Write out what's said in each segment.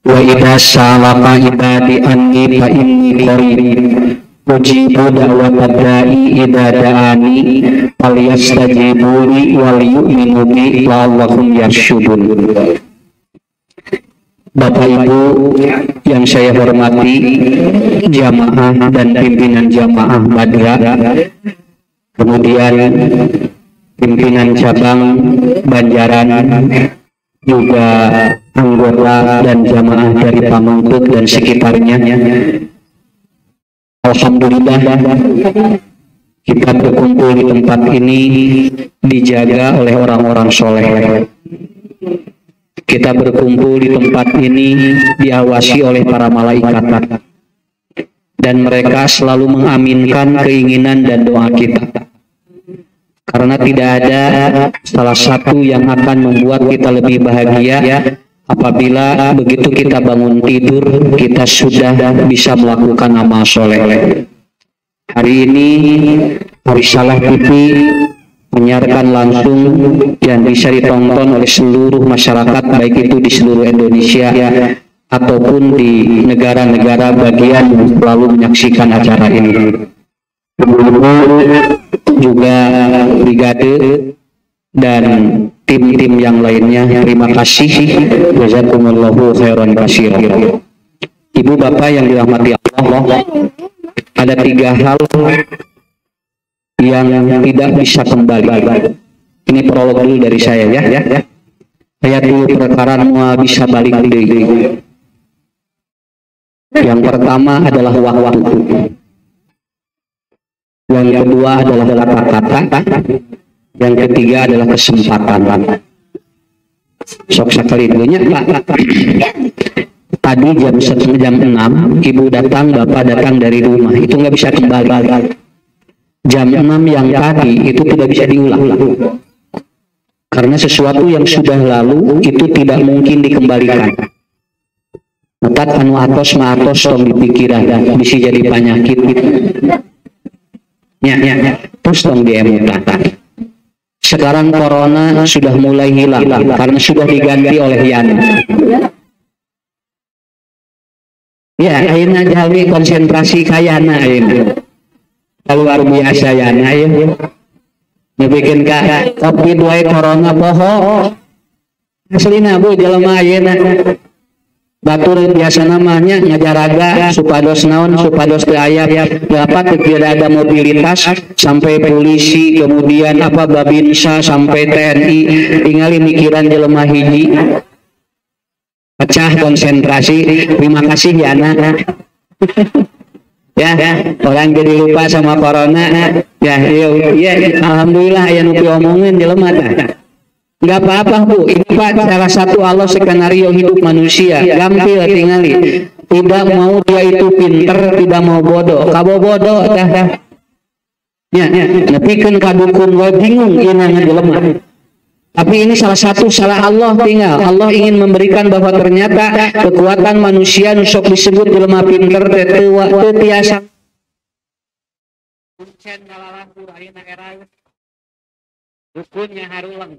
Wa idza salaka ibadi anni fa inni qarib ujibu da'watad da'i idza da'ani falyastajibuli wal yu'minu bi la'allahum yarsyudun. Bapak Ibu yang saya hormati, jamaah dan pimpinan jamaah Badra, kemudian pimpinan cabang Banjaran, juga anggota dan jamaah dari Pamengpeuk dan sekitarnya. Alhamdulillah kita berkumpul di tempat ini dijaga oleh orang-orang soleh. Kita berkumpul di tempat ini diawasi oleh para malaikat, dan mereka selalu mengaminkan keinginan dan doa kita. Karena tidak ada salah satu yang akan membuat kita lebih bahagia apabila begitu kita bangun tidur kita sudah bisa melakukan amal soleh. Hari ini Risalah TV menyiarkan langsung dan bisa ditonton oleh seluruh masyarakat, baik itu di seluruh Indonesia ataupun di negara-negara bagian yang selalu menyaksikan acara ini. Juga brigade dan tim-tim yang lainnya, terima kasih, jazakumullahu khairan katsira. Ibu bapak yang dirahmati Allah, ada 3 hal yang tidak bisa kembali. Ini prolog dulu dari saya ya. Ayat dulu perkara mau bisa balik deui. Yang pertama adalah waktu. Yang kedua adalah kata-kata, yang ketiga adalah kesempatan. Sok sekali dulunya Pak. Tadi jam 6 ibu datang, bapak datang dari rumah, itu nggak bisa kembali. Jam 6 yang tadi itu tidak bisa diulang, karena sesuatu yang sudah lalu itu tidak mungkin dikembalikan. Netat anu atos ma atos tong dipikiran, bisa jadi penyakit. Terus dong diemukan. Sekarang corona sudah mulai hilang karena sudah diganti oleh Yana. Ya, akhirnya jadi konsentrasi kayana ini. Luar biasa Yana ya. Dibikin kopi dua corona poho. Aslina Bu jelema ayeuna. Batur biasa namanya ngajaraga supados naon, supados teu aya dapat tidak ada mobilitas sampai polisi, kemudian Babinsa sampai TNI tinggali mikiran jelema hiji pecah konsentrasi. Terima kasih ya anak. Ya, orang jadi lupa sama corona. Ya, alhamdulillah aya nu diomongin jelema tah. Enggak apa-apa Bu, ini Pak salah satu Allah skenario hidup manusia. Gampil tingali. Tidak mau dia itu pinter, tidak mau bodoh. Kabobodo dah. Ya, nepikeun ka dukun we bingung ieu ngajelema. Tapi ini salah satu salah Allah tinggal. Allah ingin memberikan bahwa ternyata kekuatan manusia nu sok disebut jelema pinter teh teu tiasa. Kuncen ngalalantur ayeuna era dukunnya harulang.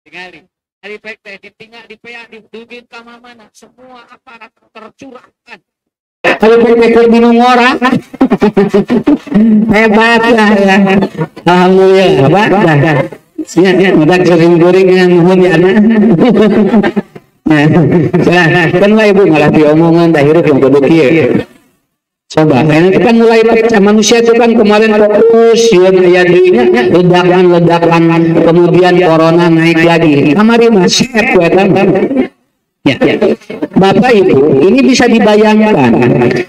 Tinggali hari baik teh ditinggal dipea didugin ka mana semua aparat tercurahkan. Hari baik teh bingung orang. Hebat lah ya. Alhamdulillah Pak. Ya udah goreng-goreng yang nuhun ya anak. Nah, kan lah Ibu malah diomongan dah hirup yang kudu kieu. Coba, karena itu kan mulai manusia itu kan kemarin fokus, ya dunia ledakan, kemudian corona naik lagi. Kamari masih ya. Bapak Ibu, ini bisa dibayangkan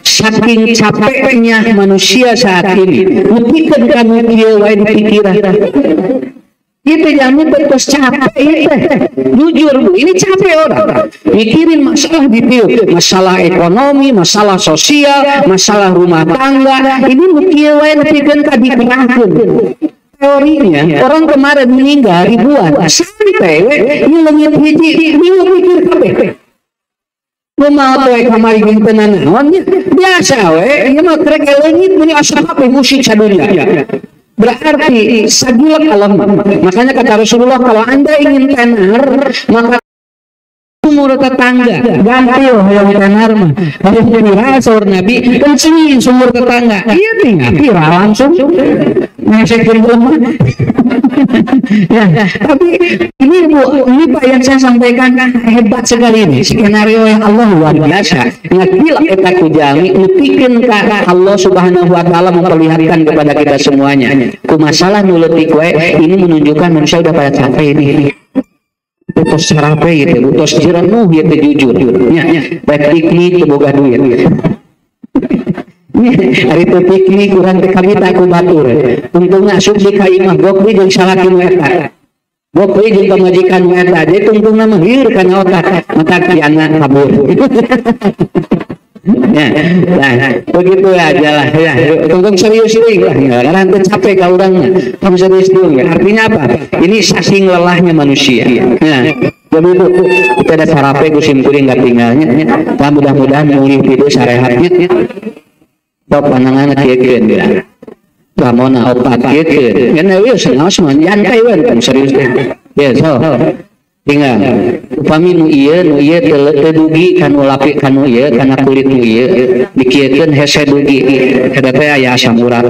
saking capeknya manusia saat ini. Mungkin kamu dia wae pikiran. Kita jangan terus capek jujur Bu, ini capek orang mikirin masalah detail, masalah ekonomi, masalah sosial, masalah rumah tangga. Ini mikirin pikirkan tadi kerahkan teorinya. Orang kemarin meninggal ribuan sampai ini lengit hiji ini mikir kabeh. Mau tuh kamari jeung tenan naonnya biasa we ieu mah krek leungit meni asa kabeh musik sadunya. Berarti sagilak Allah. Makanya kata Rasulullah, kalau Anda ingin tenar maka sumur tetangga ganti yang tenar mah harus pira saur Nabi kencingin sumur tetangga. Iya tinggal pira langsung ngesekin rumah. Ya, tapi ini Bu, ini Pak yang saya sampaikan hebat sekali ini skenario yang Allah luar biasa. Ngakil eta ku jami nupikeun ka Allah Subhanahu wa taala memperlihatkan kepada kita semuanya. Ku masalah nu leutik we ini menunjukkan manusia udah pada capek ini. Putus sarape gitu, putus jerenuh gitu jujur. Nya, baik piknik boga duit. Hari itu piknik kurang kami tak aku batur. Untungnya asup di kaimah gokri jeung salaki nu eta. Gokri jeung pamajikan nu eta. Jadi untungna mah hieur kana otak, mata kiana kabur. Ya, nah, begitu aja lah ya. Tunggu serius ini lah, karena capek kalau orang kamu serius dulu. Artinya apa? Ini saking lelahnya manusia. Nah, jadi itu kita ada sarape kusim kuring nggak tinggalnya. Nah, mudah-mudahan mulih itu sarehatnya. Top panangan kieukeun dia. Ramona opat kieukeun. Kan euy sengaos mah nyantai we kan serius teh. Ya, so. Tinggal upami nu ieu teu dugi kanu lapi kanu ieu kana kulit nu ieu dikiekeun hese dugi eta teh aya asam urat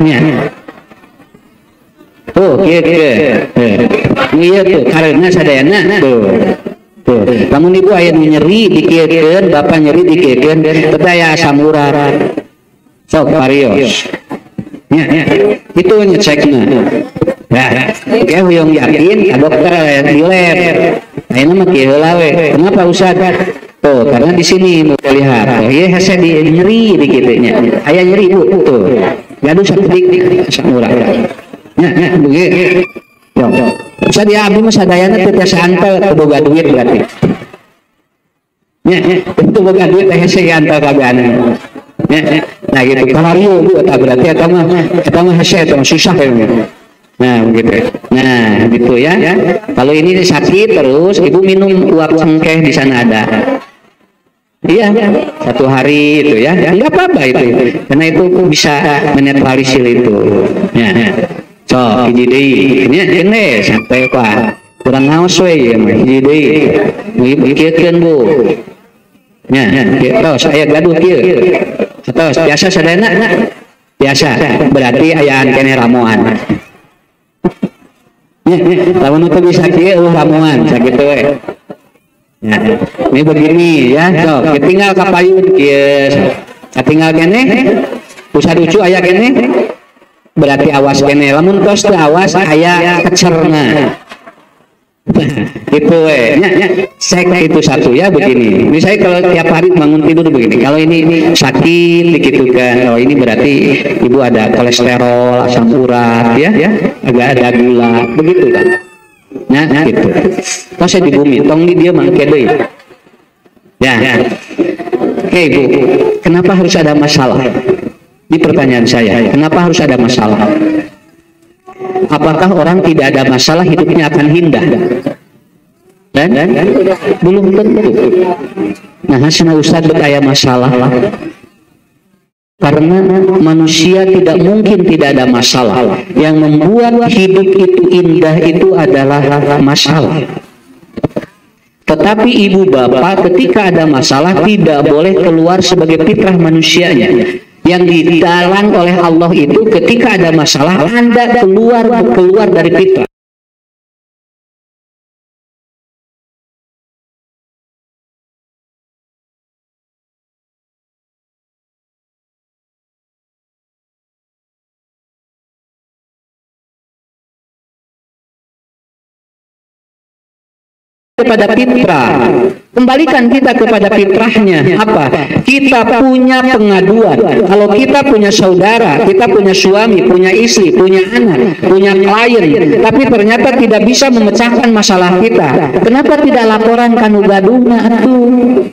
nya tuh kieu ieu tuh karena sadayana tuh lamun ibu aya nyeri dikiekeun bapak nyeri dikiekeun teh aya asam urat sok varios nya itu ngecekna. Ya, kayak yang yakin ke dokter di lab. Nah ini mah kieu we. Kenapa Ustaz? Tuh, karena di sini mau lihat. Iya hese di nyeri dikit nya. Aya nyeri Bu, tuh. Gaduh saeutik asam urat. Nya, begitu. Yo. Ustaz dia abdi mah sadayana teu tiasa antel boga duit berarti. Nya, itu boga duit hese antel kabeana. Nah gitu. Kalario Bu eta berarti eta mah hese eta susah ya. Nah begitu. Nah gitu ya. Kalau ini sakit terus ibu minum uap cengkeh di sana ada. Iya, satu hari itu ya. Enggak apa-apa itu. Karena itu bisa menetralisir itu. Ya. So, hiji deui. Nya kene sampai Pak. Kurang ngaos we ya mah hiji deui. Mikirkeun Bu. Nya, terus aya gaduh kieu. Terus biasa sadayana. Biasa. Berarti ayaan kene ramuan. Lamun itu bisa kieu ramuan sakitu we. Ya, ini begini ya, sok tinggal kapayun kieu. Tinggal kene pusat lucu aya kene berarti awas kene. Lamun tos teu awas aya kecerna. Itu we. Cek itu satu ya begini. Misalnya kalau tiap hari bangun tidur begini. Kalau ini sakit begitu kan. Kalau ini berarti ibu ada kolesterol, asam urat ya, agak ada gula, begitu kan. Nah, gitu. Pas di bumi, tong di dia mangke deui. Ya. Oke, Bu. Kenapa harus ada masalah? Ini pertanyaan saya. Kenapa harus ada masalah? Apakah orang tidak ada masalah hidupnya akan indah? Dan belum tentu. Nah, hasna Ustaz bertanya masalah. Karena manusia tidak mungkin tidak ada masalah. Yang membuat hidup itu indah itu adalah masalah. Tetapi ibu bapak ketika ada masalah tidak boleh keluar sebagai fitrah manusianya. Yang didalang oleh Allah itu ketika ada masalah Anda keluar dari fitrah. kepada fitrah. Kembalikan kita kepada fitrahnya. Apa? Kita punya pengaduan. Kalau kita punya saudara, kita punya suami, punya istri, punya anak, punya klien, tapi ternyata tidak bisa memecahkan masalah kita, kenapa tidak laporan kanu gadungna atuh?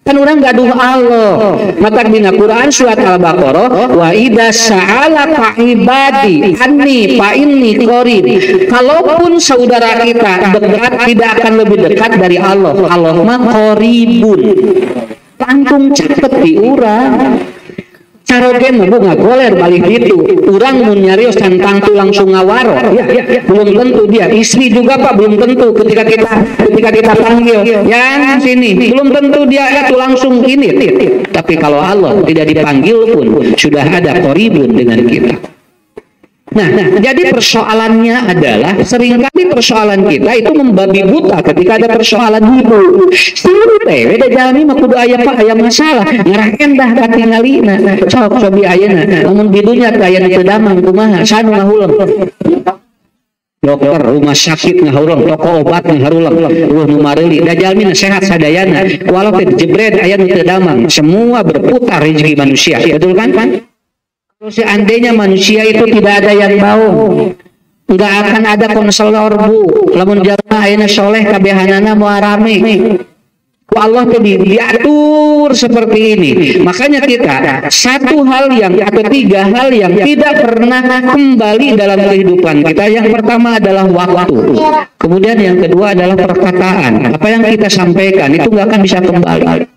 Kan orang gaduh Allah. Maka di Quran surat Al-Baqarah, wa idza sa'alaka ibadi anni fa inni qarib. Kalaupun saudara kita dekat, tidak akan lebih dekat dari Allah. Allah mah qaribun. Langsung caket di urang. Caroge mah bunga goler balik itu. Urang mun nyarios tentang tu langsung ngawaro. Ya, belum tentu dia. Istri juga Pak belum tentu ketika kita panggil, yang sini belum tentu dia itu langsung ini. Tapi kalau Allah tidak dipanggil pun sudah ada qaribun dengan kita. Nah, jadi persoalannya adalah seringkali persoalan kita itu membabi buta ketika ada persoalan ibu. Sini teh, beda jalan mah kudu aya Pak aya masalah, ngarah endah katingalina. Sok sobi ayeuna, lamun bidunya teh aya teu damang kumaha, sanu ngahuleng. Dokter rumah sakit ngahuleng, toko obat ngahuleng, nu mareuli da jalmina sehat sadayana. Walau teh jebret aya nu teu damang, semua berputar rezeki manusia. Betul kan? Kalau seandainya manusia itu tidak ada yang bau, nggak akan ada konselor Bu. Lamun jalma ayeuna soleh kabehanana moal rame. Ku Allah tuh diatur seperti ini. Makanya kita satu hal yang atau tiga hal yang tidak pernah kembali dalam kehidupan kita. Yang pertama adalah waktu. Kemudian yang kedua adalah perkataan. Apa yang kita sampaikan itu nggak akan bisa kembali.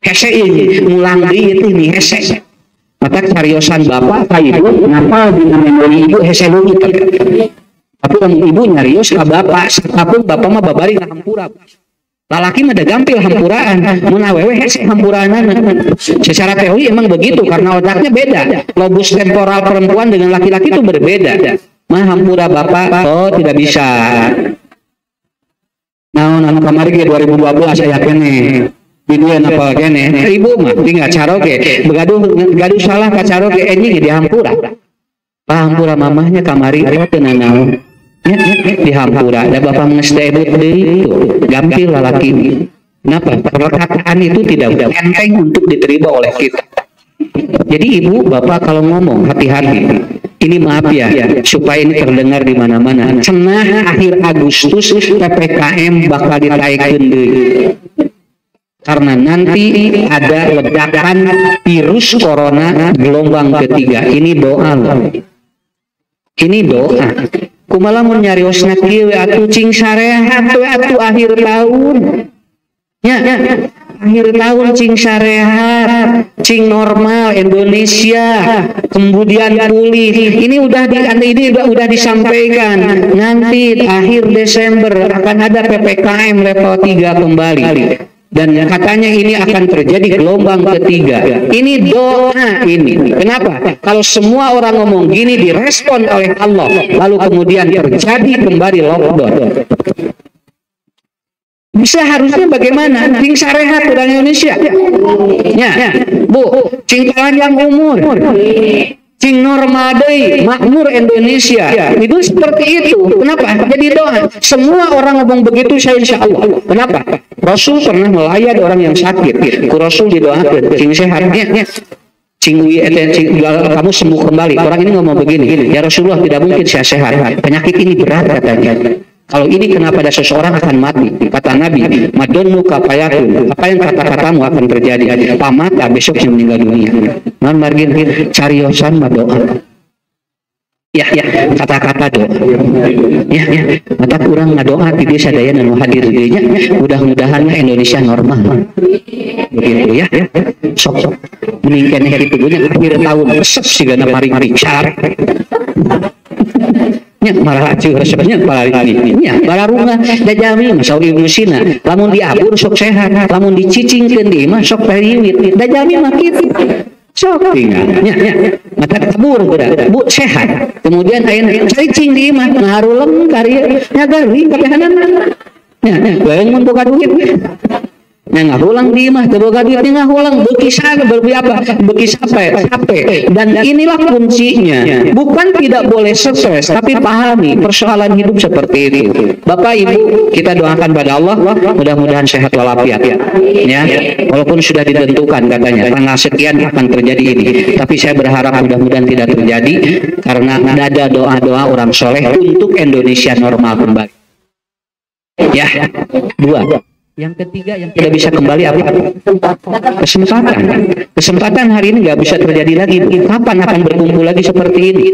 Hese ini, mulang itu ini hese. Maka cariosan bapak ka ibu ngapa dina memori ibu hese leungit. Tapi ibu nyarios ka bapak, satapun bapak mah babari ngahampura. Lalaki mah da gampil hampuraan, mun awewe hese hampuraanana. Secara teori emang begitu karena otaknya beda. Lobus temporal perempuan dengan laki-laki itu berbeda. Mah hampura bapak, oh tidak bisa. Nah, kamari ge 2012 aya keneh. Biduan apa kene ibu mah tinggal caroge gaduh salah ka caroge enyi dihampura pahampura mamahnya kamari teu nanaon dihampura da bapak geus teh deui gampil lalaki. Kenapa? Perkataan itu tidak enteng untuk diterima oleh kita. Jadi ibu bapak kalau ngomong hati-hati. Ini maaf ya, supaya ini terdengar di mana-mana. Cenah akhir Agustus PPKM bakal ditaikeun deui. Karena nanti ada ledakan virus corona gelombang ketiga. Ini doa. Ini doa. Kumaha mun nyariosna kieu atuh cing sarehat we atuh akhir tahun. Ya, akhir tahun cing sarehat, cing normal Indonesia, kemudian pulih. Ini udah disampaikan. Nanti akhir Desember akan ada PPKM level 3 kembali. Dan katanya ini akan terjadi gelombang ketiga. Ini doa ini. Kenapa? Kalau semua orang ngomong gini direspon oleh Allah, lalu kemudian terjadi kembali lockdown. Bisa harusnya bagaimana? Cing sarehat orang Indonesia. Ya, Bu, cing panjang umur. Cing normal deui, makmur Indonesia. Itu seperti itu. Kenapa? Jadi doa. Semua orang ngomong begitu saya insya Allah. Kenapa? Rasul pernah melayani orang yang sakit. Ku Rasul didoakan, cing sehat. Cing kamu sembuh kembali. Orang ini ngomong begini, ya Rasulullah tidak mungkin saya sehat. Penyakit ini berat katanya. Kalau ini kena pada seseorang akan mati. Kata Nabi, madonu kapayakun. Apa yang kata-katamu akan terjadi. Pamata besoknya meninggal dunia. Man margin cariosan doa. Ya, kata-kata doa. Ya, mata kurang ngadoa di desa daya dan hadir dirinya. Mudah-mudahan Indonesia normal. Begitu ya. Sok meningkatnya itu punya akhir tahun resep sih gana mari-mari car. Nya malah acuh resepnya bala ini nya bala runga da jami mah sauri Ibnu Sina lamun diabur sok sehat lamun dicicingkeun di mah sok pariwit da jami mah kitu sok tinggal nya mata kabur budak bu sehat kemudian ayeuna cicing di mah ngaharuleng kari nya gari kabehanana nya lain mun boga duit Nggak ulang di mah teboga duit nggak ulang bekisan capek. Dan inilah kuncinya, bukan tidak boleh stres, tapi pahami persoalan hidup seperti itu. Bapak Ibu, kita doakan pada Allah mudah-mudahan sehat walafiat ya. Walaupun sudah ditentukan katanya tanggal sekian akan terjadi ini, tapi saya berharap mudah-mudahan tidak terjadi, karena ada doa-doa orang soleh untuk Indonesia normal kembali ya. Dua, yang ketiga yang tidak bisa kembali apa? Kesempatan hari ini nggak bisa terjadi lagi. Kapan akan berkumpul lagi seperti ini?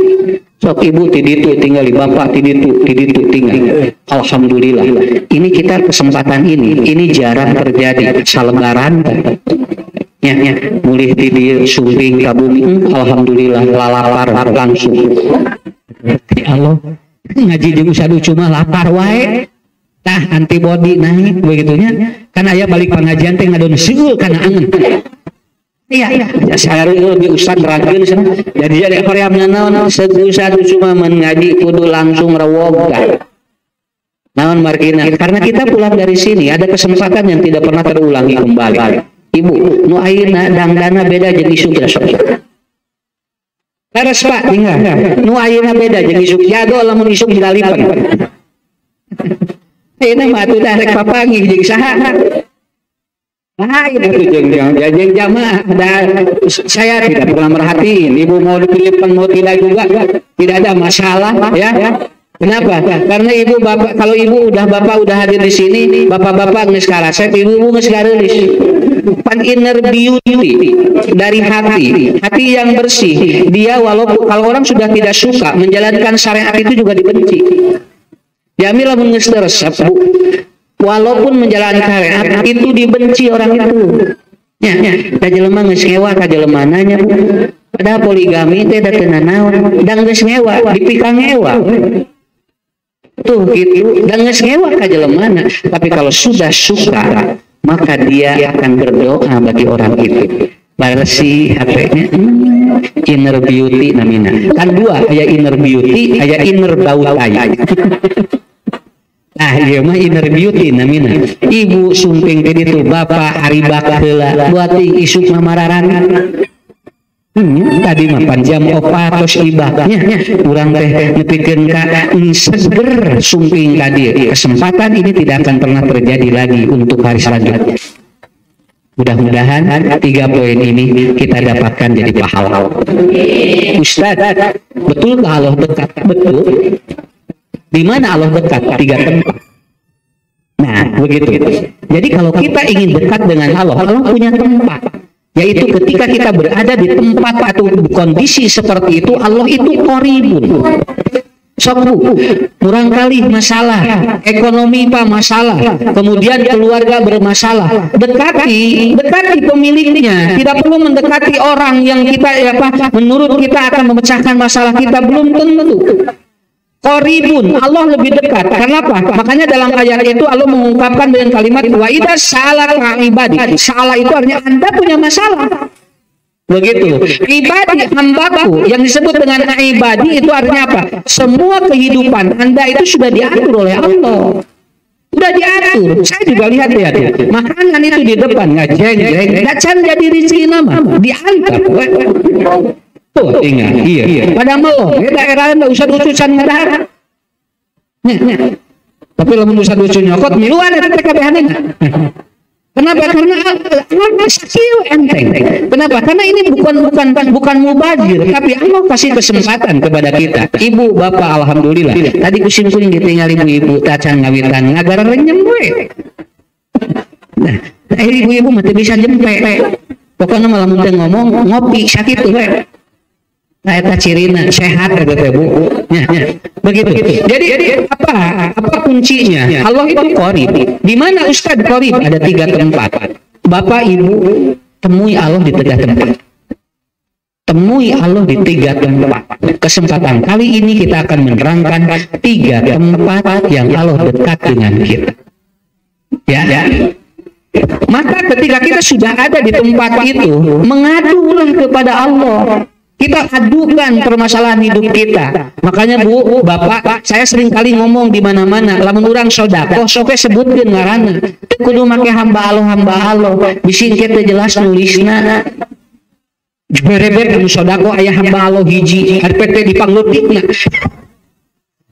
Sok ibu tiditu tinggal di bapak tiditu tinggal. Alhamdulillah. Ini kita kesempatan ini jarang terjadi. Salebaran ya, mulih tidir sumping kabumi. Alhamdulillah lalapar langsung. Ya Allah, ngaji jeung usadu cuma lapar wae. Tah antibody naik begitunya, kan aya balik pengajian teh ngadon seul kana angen. Iya, saya lebih ustad rageun sana. Jadi ada koreamna naon usadu cuma mengaji kudu langsung rewog. Naon margina? Karena kita pulang dari sini ada kesempatan yang tidak pernah terulangi kembali. Ibu, nu ayeuna dangdana beda jeung isuk sok. Laras Pak, tinggal. Nu ayeuna beda jeung isuk, jago lamun isuk digalipan. Ini mah tuh dah rek papangi jeung saha. Lain atuh jeung jamaah. Saya tidak pernah merhatiin. Ibu mau dipilihkan mau tidak juga tidak ada masalah ya. Kenapa? Karena ibu bapak, kalau ibu bapak udah hadir di sini, bapak-bapak geus karasep, ibu geus gareulis. Pan inner beauty dari hati yang bersih. Dia walaupun kalau orang sudah tidak suka menjalankan syariat itu juga dibenci. Jamil lamun geus resep, walaupun menjalankan syariat itu dibenci orang itu. Ya, da jelema geus ngewa ka jelemananya, Bu. Padahal poligami teh da teu naon, dan geus ngewa, dipikang ngewa. Tuh gitu, dan geus ngewa ka jelemana. Tapi kalau sudah suka, maka dia akan berdoa bagi orang itu. Bersih hatinya, inner beauty namina. Kan dua, aya inner beauty, aya inner bau tai. Nah, iya mah inner beauty namina. Ibu sumping tadi tuh bapak hari bakheula buat isuk mamararan. Tadi mah panjam opatos ibahnya urang teh nepikeun ka seger sumping tadi. Kesempatan ini tidak akan pernah terjadi lagi untuk hari selanjutnya. Mudah-mudahan 3 poin ini kita dapatkan jadi pahala. Ustaz, betul Allah dekat? Betul. Di mana Allah dekat? 3 tempat. Nah, begitu. Jadi kalau kita ingin dekat dengan Allah, Allah punya tempat. Yaitu ketika kita berada di tempat atau kondisi seperti itu, Allah itu qoribun. Sok Bu, kurang kali masalah, ekonomi Pak masalah, kemudian keluarga bermasalah. Dekati pemiliknya. Tidak perlu mendekati orang yang kita menurut kita akan memecahkan masalah kita, belum tentu. Qoribun, Allah lebih dekat. Kenapa? Makanya dalam ayat itu Allah mengungkapkan dengan kalimat wa idza sa'alaka ibadi. Salah itu artinya Anda punya masalah. Begitu. Ibadi, hambaku, yang disebut dengan ibadi itu artinya apa? Semua kehidupan Anda itu sudah diatur oleh Allah. Sudah diatur. Saya juga lihat. Makanan itu di depan ngajeng-jeng, dacan jadi rezeki nama, diantar. Tuh, ingat, iya. Pada mau, daerah nggak usah ususan ngedahar. Tapi lamun usah usus nyokot, miluan itu TKBH-nya. Kenapa? Karena sakit enteng. Kenapa? Karena ini bukan mubazir, tapi Allah kasih kesempatan kepada kita. Ibu, bapak, alhamdulillah. Tadi kusim-kusim ditinggal ibu-ibu, tacan ngawitan, ngagar renyem gue. Nah, ibu-ibu mati bisa jempe. Pokoknya malah muntah ngomong, ngopi, sakit tuh. Nah, eta cirina sehat gitu Bu. Begitu. Jadi apa kuncinya? Allah itu qorib. Di mana Ustaz qorib? Ada 3 tempat. Bapak Ibu temui Allah di 3 tempat. Temui Allah di 3 tempat. Kesempatan kali ini kita akan menerangkan 3 tempat yang Allah dekat dengan kita. Ya. Maka ketika kita sudah ada di tempat itu, mengadulah kepada Allah. Kita adukan permasalahan hidup kita. Makanya Bu, Bapak, saya sering kali ngomong di mana-mana, lamun urang sodako, soke sebutkeun ngaranna. Teu kudu make hamba Allah. Bisi teh jelas nulisna. Berebet anu sodako aya hamba Allah hiji, RPT dipanglutikna.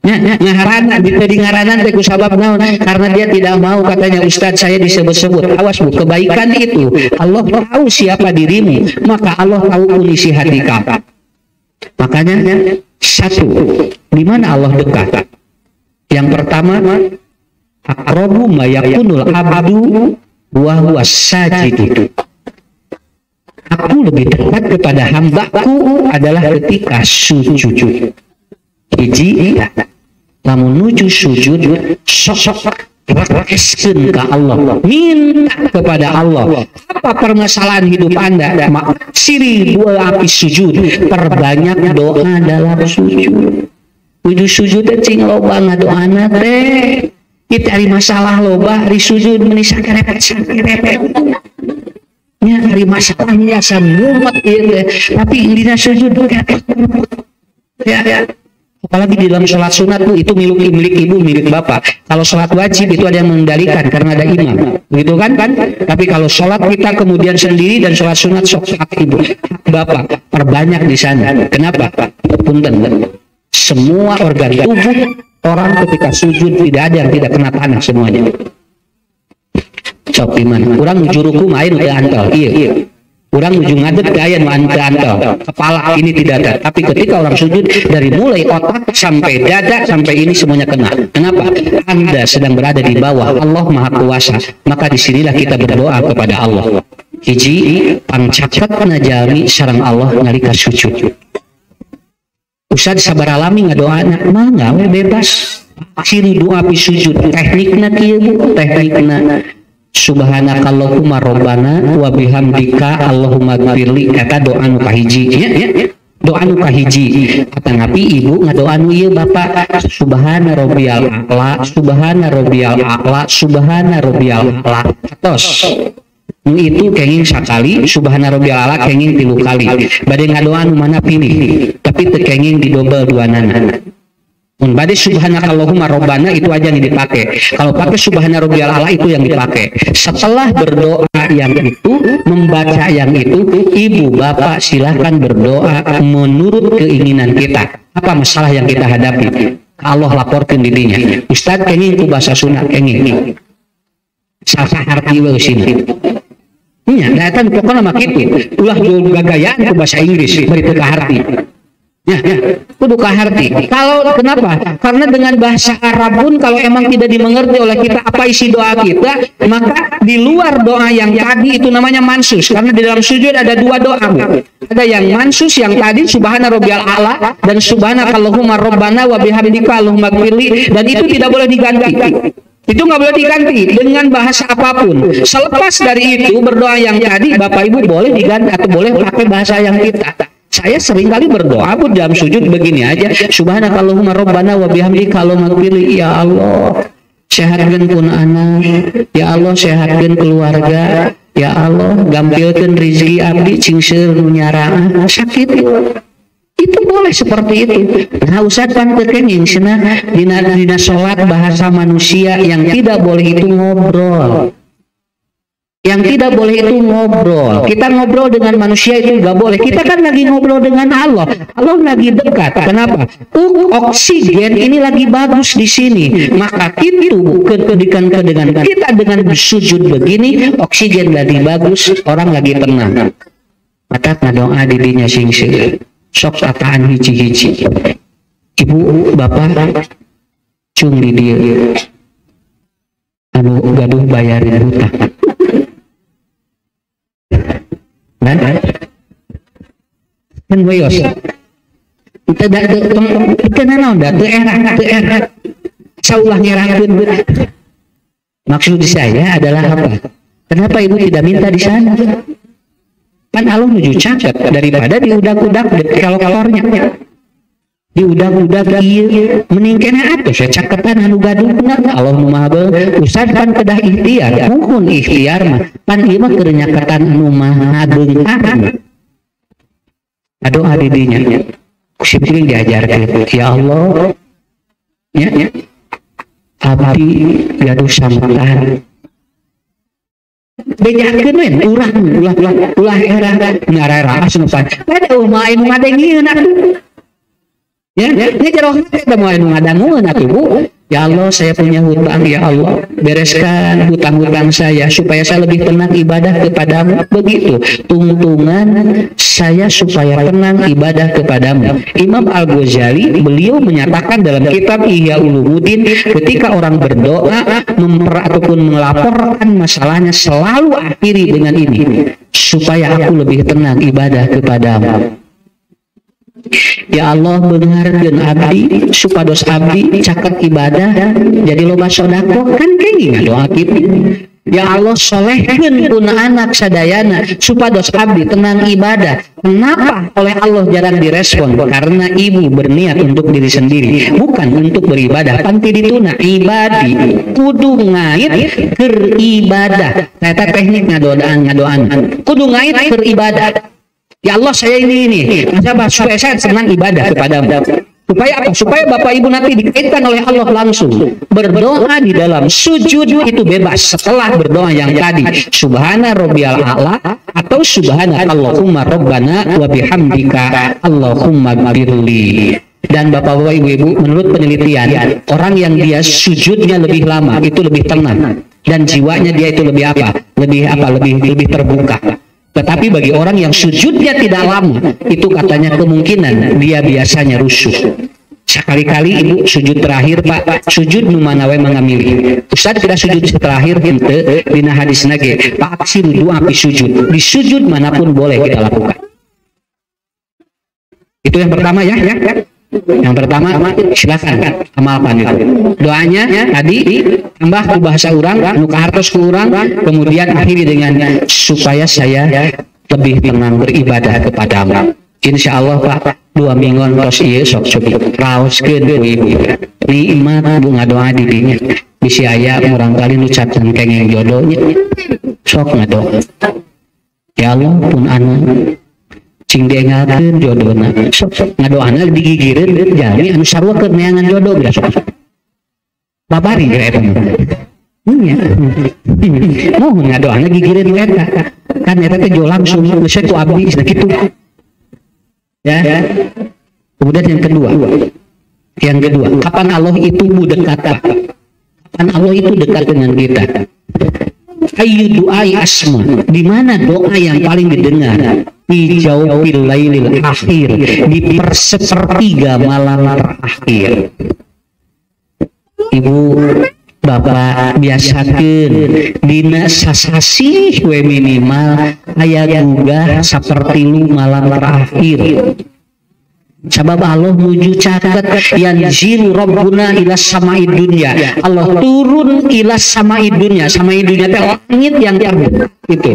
Ngaharana di ngaranan teh kusabab naon? Karena dia tidak mau, katanya Ustadz saya disebut-sebut. Awas Bu, kebaikan itu Allah tahu siapa dirimu, maka Allah tahu kondisi hati kamu. Makanya satu, di mana Allah dekat? Yang pertama, aqrabu ma yakunul abdu wa huwa sajid. Aku lebih dekat kepada hambaku adalah ketika sujud. Hiji, lamun nuju sujud sok rakeskeun ka Allah, minta kepada Allah. Apa permasalahan hidup Anda? Siri dua api sujud, perbanyak doa dalam sujud. Kudu sujud cing loba ngadoana teh. Kita hari masalah loba, hari sujud meni sakerepet. Nya hari masalahnya samumet ieu, tapi dina sujud ya. Apalagi di dalam sholat sunat Bu, itu milik ibu, milik bapak. Kalau sholat wajib itu ada yang mengendalikan karena ada imam, begitu kan? Tapi kalau sholat kita kemudian sendiri dan sholat sunat sholat ibu, bapak perbanyak di sana. Kenapa? Punten. Semua organ tubuh orang ketika sujud tidak ada yang tidak kena tanah semuanya. Sok iman. Urang nuju ruku main ke antol. Iya. Urang nuju ngadeg ke aya nu antol. Kepala ini tidak ada. Tapi ketika orang sujud dari mulai otak sampai dada sampai ini semuanya kena. Kenapa? Anda sedang berada di bawah Allah Maha Kuasa. Maka disinilah kita berdoa kepada Allah. Hiji, pangcaketna jalmi sareng Allah nalika sujud. Ustaz sabar alami ngadoana, mangga we bebas. Ciri doa pi sujud, teknikna kieu Bu, teknikna subhanakallahumma rabbana wa bihamdika allahumma gfirli, kata doa nu kahiji ya. Doa nu kahiji atanapi ibu ngadoa nu ieu bapak, subhana rabbiyal a'la, subhana rabbiyal a'la, subhana rabbiyal a'la. Tos nu itu kenging sakali, subhana rabbiyal a'la kenging 3 kali. Bade ngadoa nu mana pilih, tapi teu kenging didobel duanana. Mun bade subhanakallahumma rabbana itu aja yang dipakai. Kalau pakai subhana rabbiyal a'la itu yang dipakai. Setelah berdoa yang itu, membaca yang itu, ibu bapak silahkan berdoa menurut keinginan kita. Apa masalah yang kita hadapi? Allah laporkan dirinya. Ustaz kenging ku bahasa Sunda kenging. Sasaharti we sini. Nya datang pokokna mah kitu. Ulah gagayaan ku bahasa Inggris bari teu kaharti. Ya, kudu kaharti. Kalau kenapa? Karena dengan bahasa Arab pun kalau emang tidak dimengerti oleh kita apa isi doa kita, maka di luar doa yang tadi itu namanya mansus. Karena di dalam sujud ada 2 doa. Ada yang mansus yang tadi subhana rabbiyal a'la dan subhanakallahumma rabbana wa bihamdika allahumma gfirli, dan itu tidak boleh diganti. Itu nggak boleh diganti dengan bahasa apapun. Selepas dari itu berdoa yang tadi Bapak Ibu boleh diganti atau boleh pakai bahasa yang kita. Saya sering kali berdoa pun dalam sujud begini aja, subhanakallahumma rabbana wa bihamdika allahumma gfirli. Ya Allah sehatkeun pun anak, ya Allah sehatkeun keluarga, ya Allah gampilkeun rezeki abdi cing seueur nu nyaraan sakit. Itu boleh seperti itu. Nah Ustaz kan kenging cenah dina salat bahasa manusia yang tidak boleh itu ngobrol. Yang tidak boleh itu ngobrol. Kita ngobrol dengan manusia itu nggak boleh. Kita kan lagi ngobrol dengan Allah. Allah lagi dekat. Kenapa? Oksigen ini lagi bagus di sini. Maka itu dengan kita dengan bersujud begini, oksigen lagi bagus, orang lagi tenang. Maka ngadoa dirinya sing sok tataan hiji-hiji. Ibu, bapak, cung di dia. Anu gaduh bayarin hutang. Kan wayos kita naon da teu era saulah nyerahkeun. Maksud saya adalah apa? Kenapa ibu tidak minta di sana? Kan Allah menuju cacat daripada diudak-udak kalor-kalornya. Diudak-udak ieu mending kena atuh saya caketan anu gaduhna. Allah nu maha beung. Ustaz pan kedah ikhtiar, muhun ikhtiar mah pan ieu mah keur nyaketan anu maha beung. doa didinya kusipiring diajarkan, ya Allah, ya, abdi gaduh samatan bejakeun we ulah era ngarera asupan ada umah anu ngadengieun atuh ya ini jeroh teh moal anu ngadangueun atuh Bu. Ya Allah, saya punya hutang, ya Allah, bereskan hutang-hutang saya supaya saya lebih tenang ibadah kepadamu. Begitu tuntungan saya supaya tenang ibadah kepadamu. Imam Al-Ghazali beliau menyatakan dalam kitab Ihya Ulumuddin, ketika orang berdoa ataupun melaporkan masalahnya selalu akhiri dengan ini, supaya aku lebih tenang ibadah kepadamu. Ya Allah, beungeurkeun abdi supados abdi caket ibadah jadi loba sodako kan kenging doa kitu. Ya Allah, solehkeun pun anak sadayana supados abdi tenang ibadah. Kenapa oleh Allah jarang direspon? Karena ibu berniat untuk diri sendiri, bukan untuk beribadah. Panti dituna ibadi kudu ngait keur ibadah. Eta teknik ngadoaan kudu ngait keur ibadah. Ya Allah, saya ini supaya saya senang ibadah kepadamu. Supaya apa? Supaya Bapak Ibu nanti dikaitkan oleh Allah langsung. Berdoa di dalam sujud itu bebas. Setelah berdoa yang tadi, Subhana Rabbiyal A'la atau Subhana Allahumma Rabbana wa bihamdika Allahumma gfirli. Dan Bapak-bapak, Ibu-ibu, menurut penelitian, orang yang dia sujudnya lebih lama itu lebih tenang dan jiwanya dia itu lebih lebih terbuka. Tetapi bagi orang yang sujudnya tidak lama, itu katanya kemungkinan dia biasanya rusuh. Sekali-kali ibu sujud terakhir Pak, sujud nu mana we mengamili. Ustaz kita sujud terakhir henteu dina hadis nage, Pak aksiru doa pi sujud. Di sujud manapun boleh kita lakukan. Itu yang pertama ya. Yang pertama silakan amalkan itu. Doanya tadi tambah ku bahasa urang, nu kahartos ku urang, kemudian akhiri dengan supaya saya lebih tenang beribadah kepadamu. Insya Allah Pak, 2 minggu tos ieu sok cobi raoskeun ku ibu. Nikmat bunga doa didinya. Bisi aya urang kali nu cacan kenging jodohnya. Sok ngadoa. Ya Allah pun anu cing diengakeun jodohna ngadoana digigireun jami anu sarua keur neangan jodoh geus babari ge eta nya mohon ngadoana gigireun eta kan eta teh jo langsung geus ku abdi kitu ya. Kemudian yang kedua kapan Allah itu dekat, kapan Allah itu dekat dengan kita? Ayu doai asma, di mana doa yang paling didengar? Di jauhil lailil akhir, di persepertiga malam terakhir. Ibu bapak biasakeun dina sasasih we minimal aya gugah sapertilu malam terakhir. Sabab Allah nuju caket yanzilu rabbuna ila samai dunya. Allah turun ila samai dunya. Samai dunya teh langit yang terdekat itu.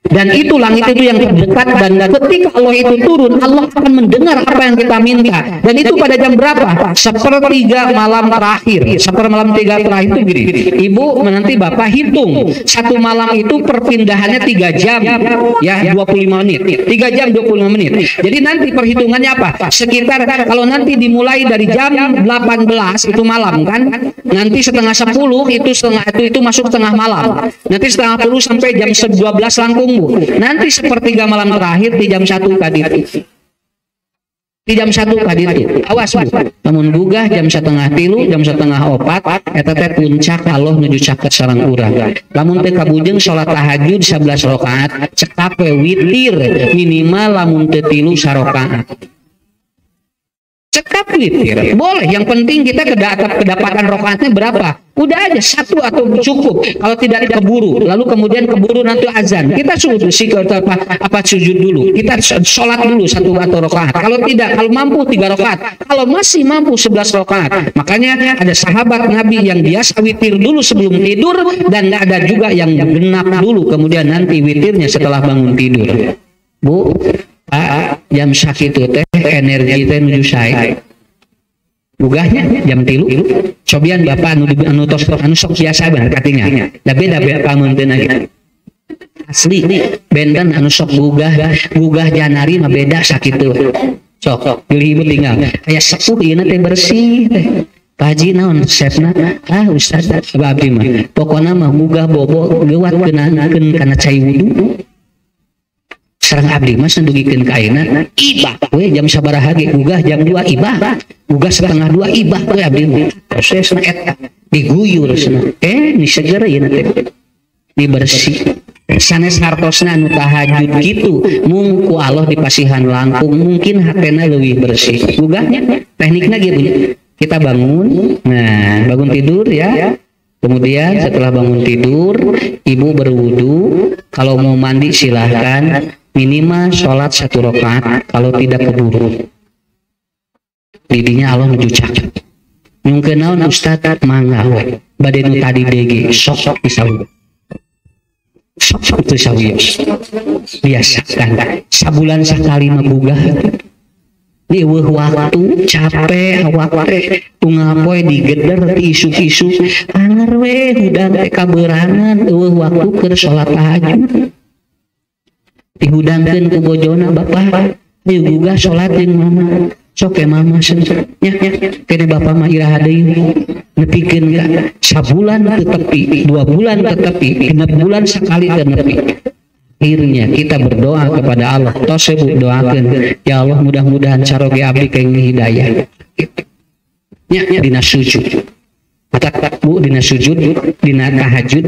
Dan itu langit itu yang terdekat, dan ketika Allah itu turun, Allah akan mendengar apa yang kita minta. Dan itu pada jam berapa? Sepertiga malam terakhir. Sepermalam tiga terakhir itu gini. Ibu nanti Bapak hitung satu malam itu perpindahannya 3 jam, ya 25 menit. 3 jam 25 menit. Jadi nanti perhitungannya apa? Sekitar kalau nanti dimulai dari jam 18 itu malam kan? Nanti setengah 10 itu masuk tengah malam. Nanti setengah 10 sampai jam 12 langkung. Nanti sepertiga malam terakhir di jam 1 kaditu. Di jam 1 kaditu. Awas Bu. Namun gugah jam 2:30, jam 3:30 eta teh puncak Allah nuju caket sareng urang. Lamun teu kabujeng salat tahajud 11 rakaat, cekap we witir minimal lamun teu 3 sarakaat. Cekap witir. Boleh, yang penting kita kedapatan rakaatnya berapa? Udah aja 1 atau cukup. Kalau tidak keburu, lalu kemudian keburu nanti azan, kita sujud sujud dulu. Kita sholat dulu 1 atau rakaat. Kalau tidak, kalau mampu 3 rakaat. Kalau masih mampu 11 rakaat. Makanya ada sahabat Nabi yang biasa witir dulu sebelum tidur, dan ada juga yang genap dulu kemudian nanti witirnya setelah bangun tidur. Bu, jam sakitu teh energi teh nuju sae. Gugahnya jam 3. Cobian Bapak anu tos anu sok biasa bener katinga. Da beda pamun teh nage. asli benten anu sok gugah janari mah beda sakitu sok pilih tinggal aya sepuh ieu teh bersih teh Pak Haji naon resepna ustaz abdi mah pokona mah gugah bobo leuwat keunankeun kana cai wudu sareng abdi mah sandugikeun ka ayeuna ibah we jam sabaraha ge gugah jam 2 ibah gugah setengah 2 ibah we abdi mah prosesna eta diguyur cenah ni seger ieu teh dibersih sanes hartosna anu tahajud gitu mungku Allah dipasihan langkung mungkin hatena leuwih bersih gugahnya teknikna gitu kita bangun bangun tidur ya kemudian setelah bangun tidur ibu berwudu kalau mau mandi silahkan minimal sholat 1 rakaat kalau tidak keburu didinya Allah nuju cak mungkin naon ustaz mangga we bade nu tadi dege sok pisawi sok itu sawios biasakan sabulan sakali mah gugah di waktu capek awak teh tunggal poe digeder ti isu-isu anger we hudang teh kaberangan waktu keur salat tahajud dihudangkeun ku bojona bapak ieu gugah salat jeung mama sok ke mama nya kene bapak mah iraha deui nepikeun ka sabulan teu tepi 2 bulan teu tepi 6 bulan sakali teu nepi akhirnya kita berdoa kepada Allah tos ibu doakeun ya Allah mudah-mudahan caroge abdi kenging hidayah nya dina sujud mata bu dina sujud dina tahajud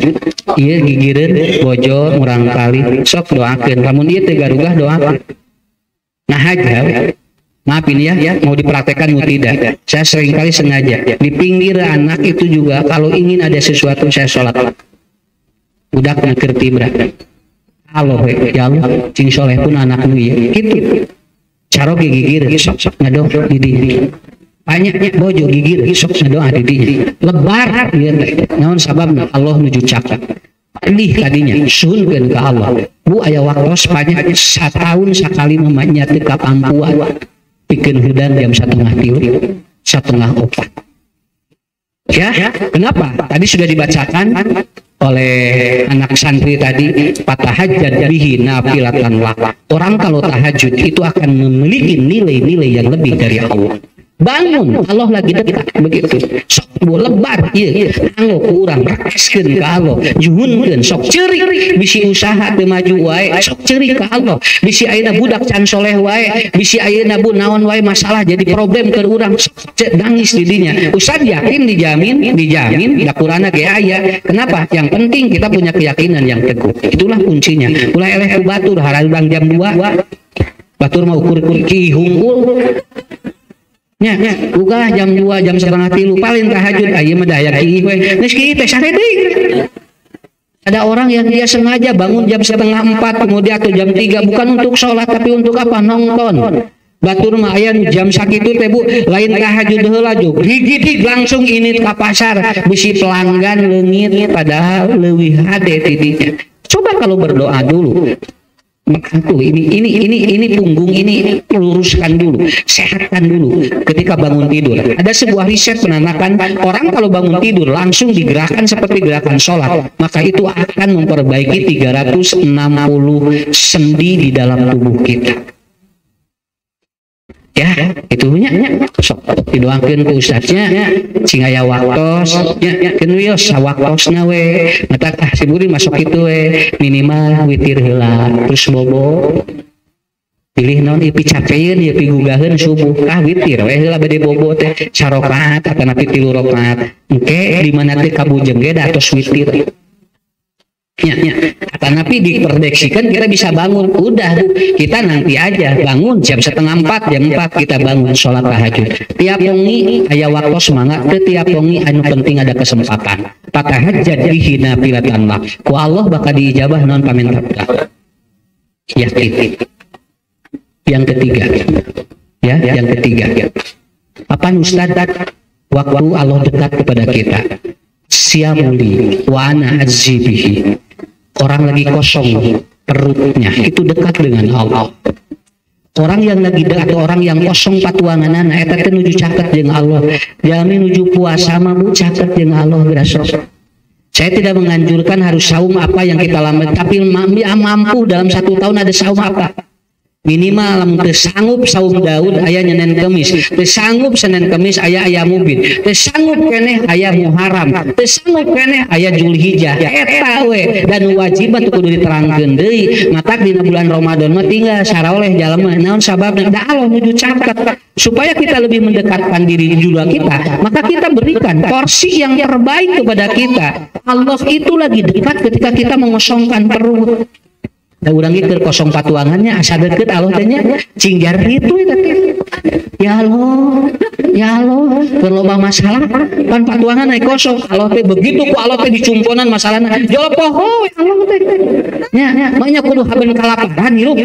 ieu gigireun bojo murang kali sok doakeun lamun ieu teh garugah doakeun nah aja maaf ini ya mau dipraktekkan mau tidak saya seringkali sengaja di pinggir anak itu juga kalau ingin ada sesuatu saya sholat budak keur tibra Allah ya Allah cing soleh pun anakmu ya gitu caro gigir sok ngadong didinya banyaknya bojo gigir sok ngadong didinya lebar ya naon sababna Allah nuju cakap palih kadinya suhunkeun ka Allah bu aya waktos banyak 1 tahun sakali mamanya teu kapampuan pikeun hudang jam 3:30 3:04 ya kenapa tadi sudah dibacakan oleh anak santri tadi fatahajjad bihi nafilatan lak orang kalau tahajud itu akan memiliki nilai-nilai yang lebih dari Allah bangun Allah lagi dekat begitu sok lebar ieu anggo ku urang rakaskeun ka Allah juhunkeun sok ceurik bisi usaha teu maju wae sok ceurik ka Allah bisi ayeuna budak can soleh wae bisi ayeuna bu naon wae masalah jadi problem keur urang sok nangis di dinya ustaz yakin dijamin dakurana ge aya kenapa yang penting kita punya keyakinan yang teguh itulah kuncinya ulah eleh ku batur harang jam 2 batur mah ukur-ukur ki hungkul nya bukalah jam 2 jam 2:30 paling tahajud aya mah daya kieu we geus kieu teh saredik ada orang yang dia sengaja bangun jam 3:30 kemudian atau jam 3 bukan untuk sholat tapi untuk apa nonton batur mah aya jam sakitu teh bu lain tahajud heula jog hiji langsung ini ka pasar bisi pelanggan leungit padahal leuwih hade tidinya coba kalau berdoa dulu tuh ini punggung ini luruskan dulu sehatkan dulu ketika bangun tidur ada sebuah riset menandakan orang kalau bangun tidur langsung digerakkan seperti gerakan sholat maka itu akan memperbaiki 360 sendi di dalam tubuh kita ya itunya sok didoakeun ku ustaznya cing aya waktos nya keun wios sawaktosna we mata si buri masuk kitu we minimal witir heula terus bobo pilih naon ieu picapeun ieu pigugaheun subuh witir we heula bade bobo teh sarokaat atawa 3 rakaat engke di mana teh kabujeng ge da tos witir nya tapi diprediksikan kita bisa bangun udah kita nanti aja bangun jam 3:30 jam 4 kita bangun sholat tahajud tiap wengi aya waktu semangat tiap wengi anu penting ada kesempatan fatahajjad bihi nafilatan lak ku Allah bakal diijabah non paminta yakin yang ketiga yang ketiga apa ustaz waktu Allah dekat kepada kita siamuli wa ana azzibihi orang lagi kosong perutnya itu dekat dengan Allah orang yang lagi dekat atau orang yang kosong patuanganana eta teh nuju caket jeung Allah jami nuju puasa mah bu caket jeung Allah gerasok Saya tidak menganjurkan harus saum apa yang kita lambat, tapi mampu dalam 1 tahun ada saum apa. Minimal lamun teu sanggup saum Daud aya Senin Kemis, teu sanggup Senin Kemis aya Mubin, teu sanggup keneh aya Muharram, teu sanggup keneh aya Zulhijjah. Eta we dan wajiban teu kudu diterangkeun deui. Matak dina bulan Ramadan mah tinggal saraoleh jalema naon sababna da Allah nuju caket supaya kita lebih mendekatkan diri juga kita, maka kita berikan porsi yang terbaik kepada kita. Allah itu lagi dekat ketika kita mengosongkan perut. Da urang ge keur kosong patuangannya asa deukeut Allah teh nya cinggar itu ya Allah keur loba masalah pan patuangan naik kosong Allah teh begitu ku Allah teh dicumponan masalahna jawab poho Allah teh nya manya kudu haben kalaparan hirup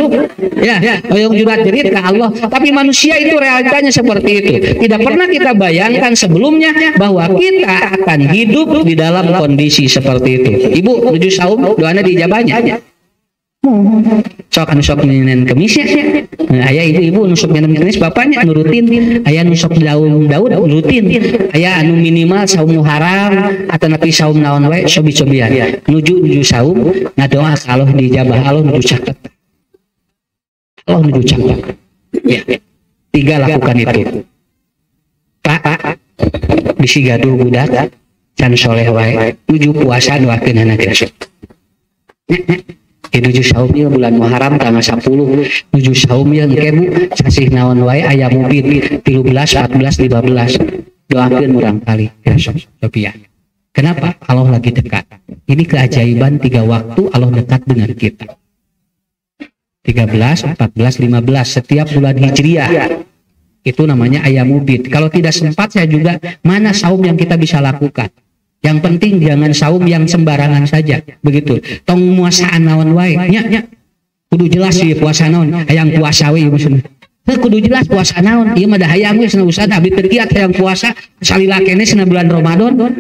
ya hoyong jurat jerit ka Allah. Tapi manusia itu realitanya seperti itu. Tidak pernah kita bayangkan sebelumnya bahwa kita akan hidup di dalam kondisi seperti itu. Ibu menuju saum doanya diijabahnya. Sok nusok Senin Kemis ya. Aya ibu-ibu nusok Senin Kemis bapaknya nurutin. Aya nusok Daud nurutin. Aya anu minimal saum Muharram atau napi saum naon we cobi-cobian. Nuju saum ngadoa ka Allah dijabah Allah nuju caket. Allah nuju caket. Ya. 3 lakukan itu. Pak bisi gaduh budak can soleh wae nuju puasa doakeun anak rasul. Nuju saum ya bulan Muharram tanggal 10 nuju saum ya engke Bu sasih naon wae aya Mubin 13 14 15 doakeun urang kali ya Sophia. Kenapa? Allah lagi dekat. Ini keajaiban 3 waktu Allah dekat dengan kita. 13 14 15 setiap bulan Hijriah itu namanya ayam Mubin. Kalau tidak sempat saya juga mana saum yang kita bisa lakukan. Yang penting jangan saum yang sembarangan saja, begitu. Tong muasaan naon wae, nya. Kudu jelas sih puasa naon, hayang puasa we maksudna. Kudu jelas puasa naon, ieu mah da hayang we cenah ustad abdi teu giat hayang puasa salila kene cenah bulan Ramadan.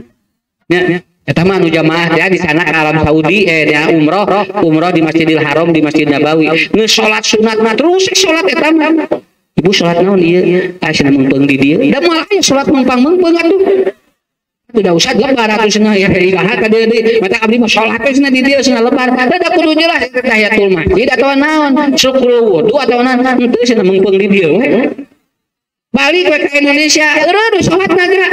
Nya. Eta mah anu jamaah ya di sana ke Arab Saudi ya umroh di Masjidil Haram di Masjid Nabawi. Geus salat sunat mah terus salat eta mah. Ibu salat naon ieu? Asa mengpeung di dieu. Da moal aya salat mengpeung atuh. Tidak usah lebar atau cenah ya iraha ka deui mata abdi mah salat teh cenah di dieu cenah lebar da kudu jelas tahiyatul masjid atau naon syukur wudu atau naon teu cenah mengpeung di dieu we balik ke Indonesia eureun salat naga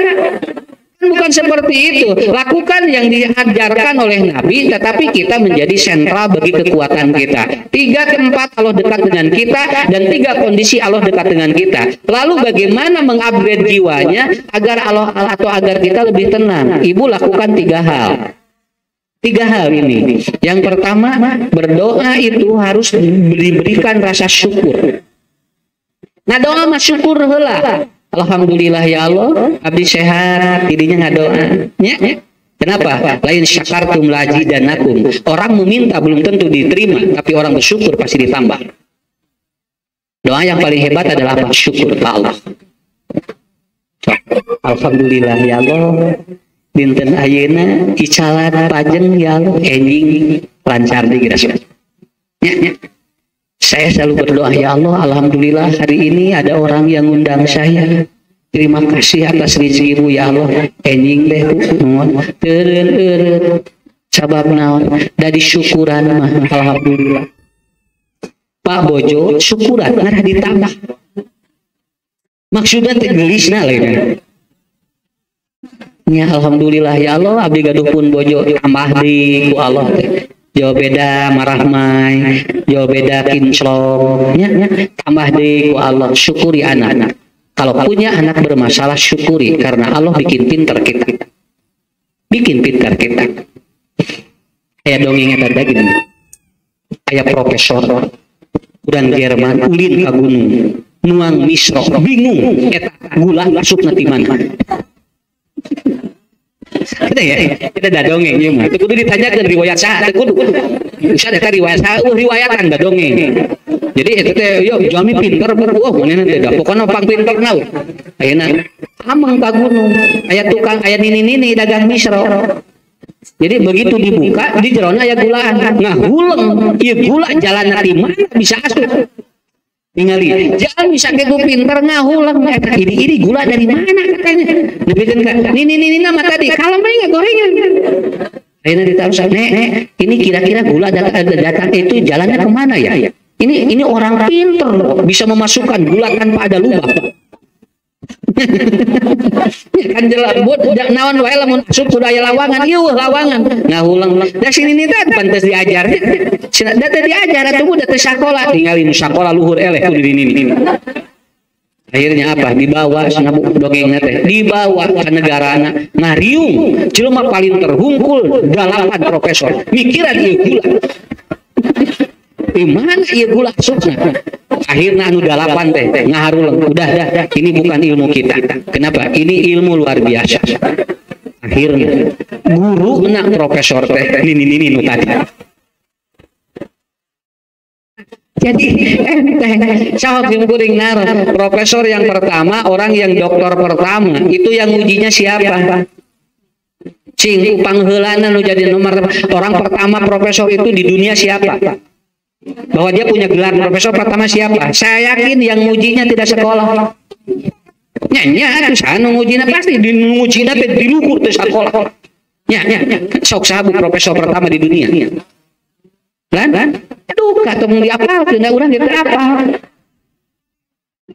bukan seperti itu. Lakukan yang diajarkan oleh Nabi, tetapi kita menjadi sentral bagi kekuatan kita. 3 ke 4 Allah dekat dengan kita, dan 3 kondisi Allah dekat dengan kita. Lalu bagaimana mengupgrade jiwanya agar Allah atau agar kita lebih tenang? Ibu lakukan 3 hal. 3 hal ini. Yang pertama, berdoa itu harus diberikan rasa syukur. Nah, doa mah syukur heula. Alhamdulillah ya Allah, abdi sehat, tidinya ngadoa. Ya. Kenapa? Lain syakartum lazidanakum. Orang meminta belum tentu diterima, tapi orang bersyukur pasti ditambah. Doa yang paling hebat adalah apa? Syukur ke Allah. Alhamdulillah ya Allah, dinten ayeuna icalan pajeng ya Allah, enjing lancar di kira. Ya. Saya selalu berdoa, ya Allah, alhamdulillah hari ini ada orang yang undang saya. Terima kasih atas rezekimu ya Allah. Enjing deh teureun sabab naon dari syukuran mah alhamdulillah. Pak Bojo syukuran ngarah ditambah. Maksudnya teh gelisna lain. Ya alhamdulillah ya Allah, abdi gaduh pun Bojo tambah di ku Allah teh. Jauh beda marah mai, jauh beda kinclong, tambah deh ku Allah, syukuri anak-anak. Kalau punya anak bermasalah syukuri, karena Allah bikin pintar kita. Bikin pintar kita. Kayak dongeng eta tadi gini. Kayak profesor urang Jerman ulin ka gunung, nuang misro, bingung eta gula masuk nanti mana. Kita dah dongeng ya mah. Kudu ditanyakeun riwayat saha teh kudu. Bisa eta riwayat saha riwayatan da dongeng. Jadi eta teh yo jami pinter manehna teh da. Pokona pang pinter naon. Ayeuna ameng ka gunung, aya tukang aya nini-nini dagang misro. Jadi begitu dibuka di jerona aya gulaan. Nah, huleng ieu gula jalan di mana bisa asup. Ningali, jangan bisa kedu pinter ngahulang. Ini gula dari mana katanya? Diberikan ini nama tadi. Kalau main nggak gorengan. Akhirnya ditaruh, nek, ini kira-kira gula datang itu jalannya kemana ya? Ini orang pinter loh, bisa memasukkan gula tanpa ada lubang. Kan jelas buat naon wae lamun asup kudu aya lawangan, ieu lawangan. Ngahulang. Da sini nih teh pantes diajar. Cenah da teh diajar atuh da teh sakola, tinggalin sakola luhur eleh kudu di ini. Akhirnya apa? Dibawa snabu dongengna teh, dibawa ke negarana ngariung. Jelema paling terhungkul 8 profesor. Mikiran ieu gula. Di mana ieu gula asupna? Akhirnya anu 8 teh ngaharulang. Udah, ini bukan ilmu kita. Kenapa? Ini ilmu luar biasa. Akhirnya guru na profesor teh ini nu tadi. Jadi sahab kuring naron profesor yang pertama, orang yang doktor pertama, itu yang ujinya siapa? Cing upang heulana nu jadi nomor orang pertama profesor itu di dunia siapa? Bahwa dia punya gelar profesor pertama siapa? Saya yakin yang ujinya tidak sekolah. Nya anu ngujina pasti di ngujina teh di luhur teh sekolah. Nya sok sahabu profesor pertama di dunia. Lan aduh katong diapalkeun da urang geus apal.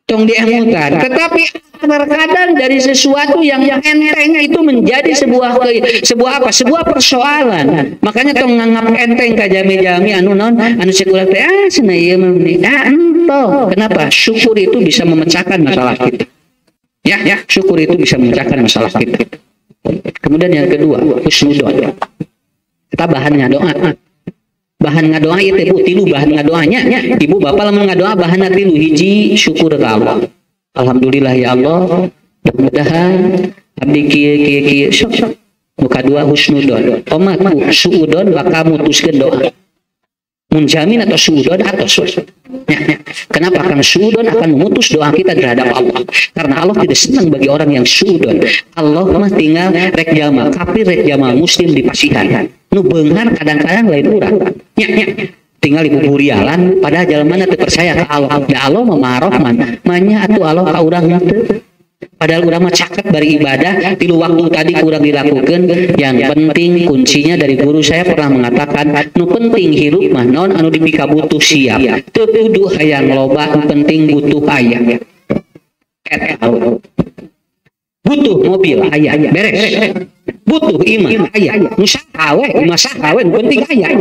Tong diemutan. Tetapi terkadang dari sesuatu yang enteng itu menjadi sebuah persoalan. Makanya tong nganggap enteng ka jami-jami anu naon anu sekular teh cenah ieu mah ento. Kenapa? Syukur itu bisa memecahkan masalah kita. Ya, syukur itu bisa memecahkan masalah kita. Kemudian yang kedua, husnudon. Kita bahannya doa. Bahan ngadoa ieu teh Bu, tilu bahan ngadoanya. Ibu bapak lamun ngadoa bahanna tilu, hiji syukur ka Allah. Alhamdulillah ya Allah, mudah-mudahan abdi kieu sok. Nu kadua husnudon. Omaku suudon bakal mutuskeun doa. Mun jamin atau suudon atau Kenapa? Karena suudon akan memutus doa kita terhadap Allah. Karena Allah tidak senang bagi orang yang suudon. Allah mah tinggal rek jalma, kafir rek jalma muslim dipasihan. Nu beunghar kadang-kadang lain urang. Tinggal ibu burialan padahal jalmana teu percaya ka Allah. Da Allah mah Maha Rahman. Manya atuh Allah ka urang teu. Padahal urang mah caket bari ibadah, tilu waktu tadi kurang dilakukan. Yang penting kuncinya dari guru saya pernah mengatakan, nu penting hirup mah naon anu dipika butuh siap. Teu kudu hayang loba, nu penting butuh aya. Butuh mobil aya, beres. Butuh imah aya. Nu saha we, nu penting aya.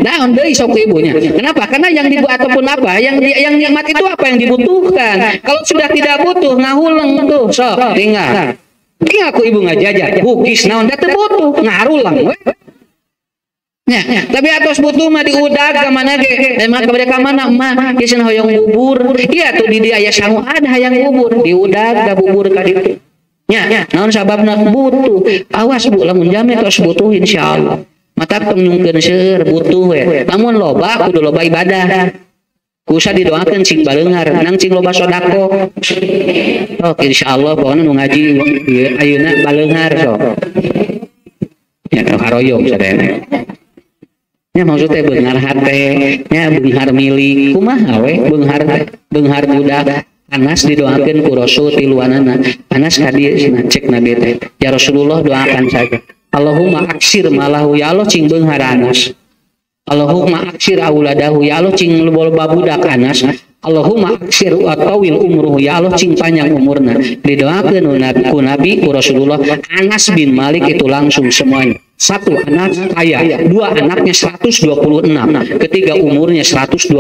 Naon deui sok ibunya. Kenapa? Karena yang dibuat ataupun apa, yang nikmat itu apa yang dibutuhkan. Kalau sudah tidak butuh, ngahuleng tuh, sok tinggal. Tinggal aku ibu ngajajah, bugis naon da teu butuh, ngarulang we. Tapi atos butuh mah diudag ka mana ge? Emang kabade ka mana mah? Geus hoyong bubur. Iya tuh di aya sangu ada hayang bubur, diudag da bubur ka ditu. Naon sababna butuh. Awas Bu, lamun jame tos butuh insyaallah. Mata tong nyungkeun seueur butuh we. Lamun loba kudu loba ibadah. Kusa didoakeun cing baleungar, nang cing loba sodako. Oh, insyaallah pokona nu ngaji ayeuna baleungar sok. Ya haroyong sadaya. Nya maksudnya beunghar hate, nya beunghar milik. Kumaha we beunghar budak. Anas didoakeun ku Rasul tiluanana. Anas ka dieu cek Nabi teh. Ya Rasulullah doakan saja. Allahumma aksir malahu ya Allah cing beunghar Anas. Allahumma aksir auladahu ya Allah cing loba budak Anas. Allahumma aksir wa tawil umruhu ya Allah cing panjang umurna. Didoakeun ku Nabi ku Rasulullah. Anas bin Malik itu langsung semuanya. Satu anak kaya, dua anaknya 126, ketiga umurnya 126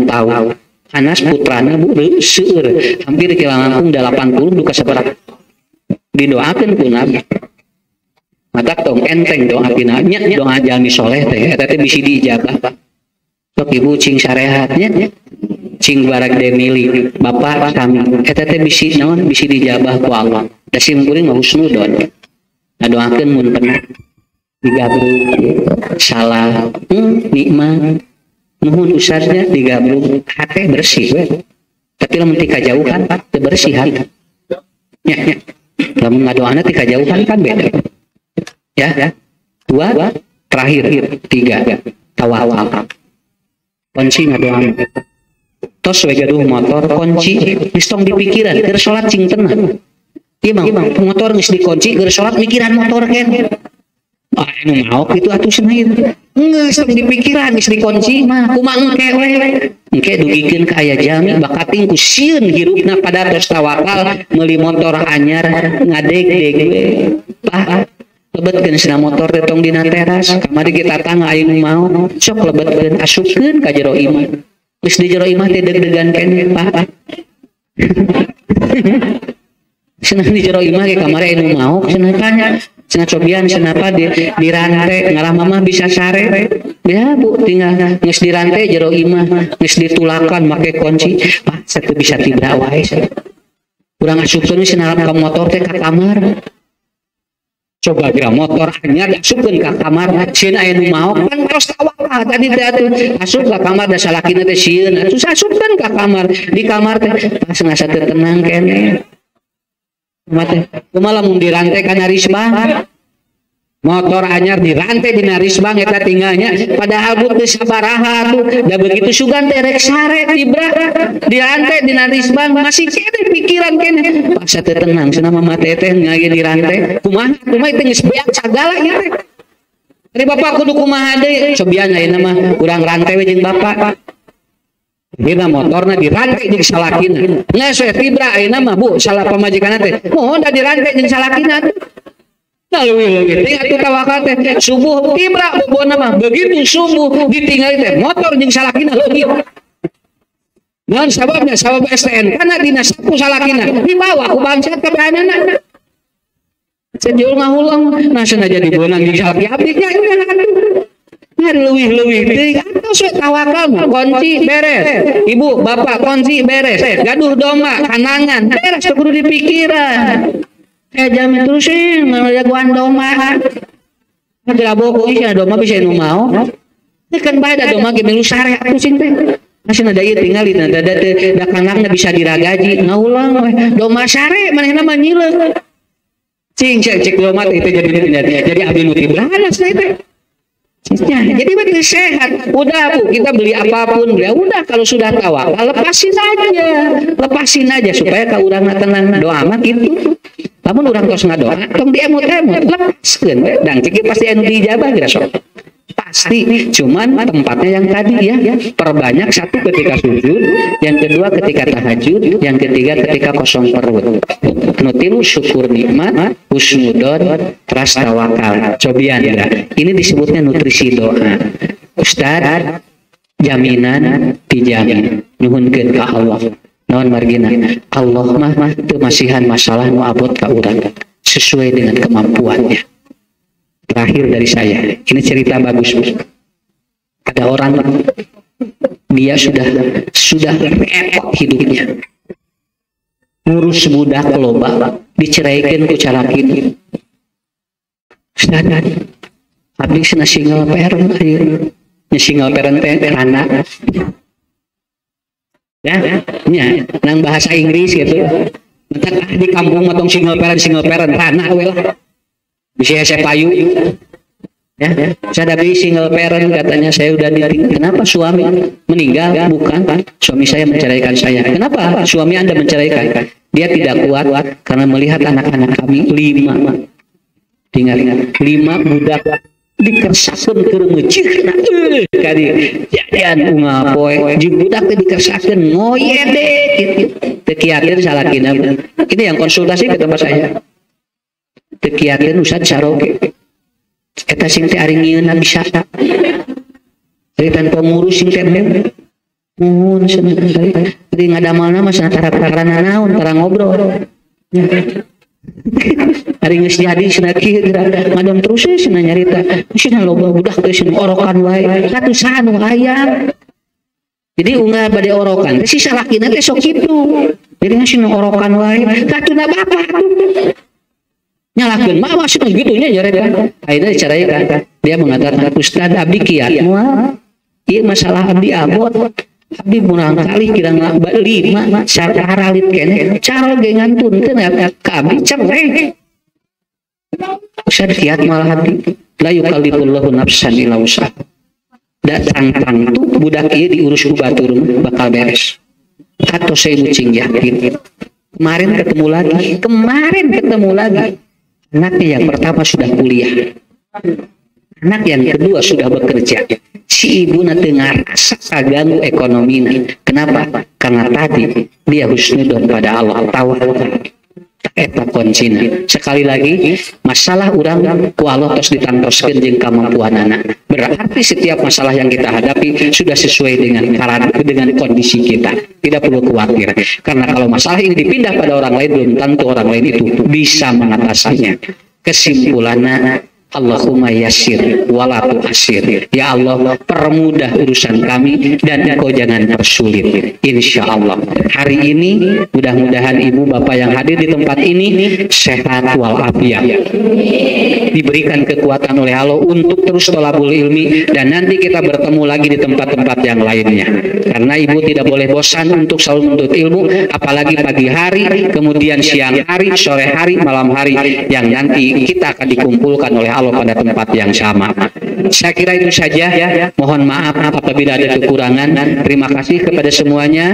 tahun. Anas putrana Bu seueur hampir langkung 80 duka sabaraka. Didoakeun ku Nabi. Mata tong enteng doa tina nya doa jalmi soleh teh eta teh bisi diijabah. Sok ibu cing sarehatnya cing barag de milik bapak kami eta teh bisi naon bisi dijabah ku Allah. Da sim kuring mah husnudon. Ngadoakeun mun pernah digabruk salah nikmat nuhun usahanya digabruk hate bersih we. Tapi lamun ti kajauhan teu bersih hati. Nya lamun ngadoana ti kajauhan kan beda. Ya, dua, terakhir, tiga, tawakal. Kunci ngadoan. Tos we gaduh motor kunci, geus tong dipikiran, keur salat cing tenang. Ieu mah motor geus dikunci, keur salat mikiran motor kan. anu mau itu atuh senayan geus di pikiran geus dikunci mah kumaha engke we engke dugikeun ka aya jami bakating ku sieun hirupna pada tos tawakal meuli motor anyar ngadeg-deg we Pak lebetkeun cenah motor teh tong dina teras kamari kita tangga aya nu mau sok lebetkeun asupkeun ka jero imah geus di jero imah teh deg-degan keneh Pak cenah di jero imah ge kamari aya nu mau cenah tanya cenah cobian cenah apa di rantai ngalah mamah bisa sare ya Bu tinggal geus di rantai jero imah geus ditulakan make kunci Pak satu bisa tibra wae urang asupkeun cenah ka motor teh ka kamar coba kira motor anyar asupkeun ka kamar sieun aya nu mau kan tos tawakal tadi teh atuh asup ka kamar da salakina teh sieun atuh asupkeun ka kamar di kamar teh pas ngasa teu tenang keneh mate kumaha lamun dirantai kana risbang motor anyar dirantai dina risbang eta tinggalnya padahal teu sabaraha tuh da begitu sugan teh rek sare tibra dirantai dina risbang masih kene pikiran kene pas teh tenang cenah mama teh ngage dirantai kumaha teh geus beak sagala ieu teh ari bapak kudu kumaha deui cobian ayeuna mah urang rantai we jeung bapak dina motorna dirantai jeung salakina geus we tibra ayeuna mah Bu salah pamajikanna teh mohon da dirantai jeung salakina leuwih ting atuh tawakal teh subuh tibra bobona mah begitu subuh ditinggali teh motor jeung salakina leuwih naon sababna sabab STN kana dina sapu salakina dibawa ku bangsat ka kahanana sejeul ngahulang nah cenah jadi beunang jeung salaki abdi nya ngari leuwih teuing atos we tawakal mah kunci beres ibu bapak kunci beres gaduh domba kanangan beres teu kudu dipikiran jamin terusin jagoan domba ada boko isi domba bisa nu mau kan bae da domba ge milu sare atuh sing teh masih ada ieu tingali da kanangna bisa diragaji ngaulang we domba sare manehna mah nyileung cing cek domba teh jadi abdi nu tibrana teh jadi betul sehat udah Bu kita beli apapun ya udah kalau sudah tawakal lepasin aja supaya ka urang tenang doa mah gitu lamun urang tos ngadoa tong diemut-emut lepaskeun we dan cek pasti anu dijabah geura sok pasti cuman tempatnya yang tadi ya perbanyak satu ketika sujud yang kedua ketika tahajud yang ketiga ketika kosong perut nutilu syukur nikmat husnudon teras tawakal cobian ya ini disebutnya nutrisi doa Ustad jaminan dijamin nyuhunkeun ka Allah naon margina Allah mah teu masihan masalah nu abot ka urang sesuai dengan kemampuannya. Terakhir dari saya, ini cerita bagus. Ada orang dia sudah repot hidupnya, ngurus budak loba, diceraikan ku calakin. Sadar, habis na single parent, single parent anak. Ya, nang bahasa Inggris gitu. Mentak di kampung matong single parent anak we lah. Bisa saya payu, ya. Saya dari single parent katanya saya udah ditinggal. Kenapa suami meninggal? Bukan, suami saya menceraikan saya. Kenapa suami Anda menceraikan? Dia tidak kuat karena melihat anak-anak kami 5. Tinggal 5 budak dikersakeun keur meucih kali jadian unga poe jeung budak teh dikersakeun ngoyede gitu. Teu kiakeun salakina. Ini yang konsultasi ke tempat saya. Tekiakeun Ustaz saroge eta sing teh ari ngieuna bisa ari tanpa ngurus sing teh nuhun cenah ari ngadamalna mah satara-tarana naon tara ngobrol ari geus jadi cenah kieu ngadon terus cenah nyarita cenah loba budak teh cenah orokan wae satu sanu aya jadi unggah bade orokan teh si salakina teh sok kitu jadi cenah orokan wae katuna bapak nyalakeun mah maksudnya gitunya jarang akhirnya diceraikan dia mengatakan Ustaz abdi kiat moal ieu masalah abdi abot abdi murang kali kirang 5 saralit keneh cara ge ngantunkeun ka abdi cerai Ustaz kiat malah abdi la yukallifullahu nafsan illa wus'aha da tang-tang tuh budak ieu diurus ku batur bakal beres atau saya mucing yakin kemarin ketemu lagi anaknya yang pertama sudah kuliah anak yang kedua sudah bekerja, si ibu nanti ngerasa kaganggu ekonomi. Kenapa? Karena tadi dia husnudon pada Allah, tahu eta kuncina. Sekali lagi, masalah orang ku Allah tos ditantoskeun jeung kemampuanana. Berarti setiap masalah yang kita hadapi sudah sesuai dengan kondisi kita. Tidak perlu khawatir. Karena kalau masalah ini dipindah pada orang lain, belum tentu orang lain itu bisa mengatasinya. Kesimpulannya, Allahumma yassir wala tu'assir. Ya Allah, permudah urusan kami dan Engkau jangan persulit. Insya Allah. Hari ini mudah-mudahan ibu bapak yang hadir di tempat ini sehat walafiat. Diberikan kekuatan oleh Allah untuk terus thalabul ilmi, dan nanti kita bertemu lagi di tempat-tempat yang lainnya. Karena ibu tidak boleh bosan untuk selalu menuntut ilmu, apalagi pagi hari, kemudian siang hari, sore hari, malam hari, yang nanti kita akan dikumpulkan oleh Allah pada tempat yang sama. Saya kira itu saja. Mohon maaf apabila ada kekurangan. Terima kasih kepada semuanya.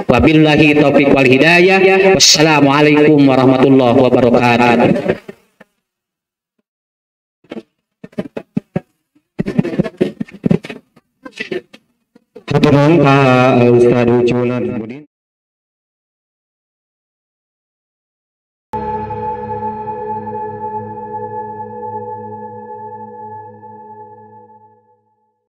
Wabillahi taufiq wal hidayah. Wassalamualaikum warahmatullahi wabarakatuh. Hadirin Pak Ustadz Uculan.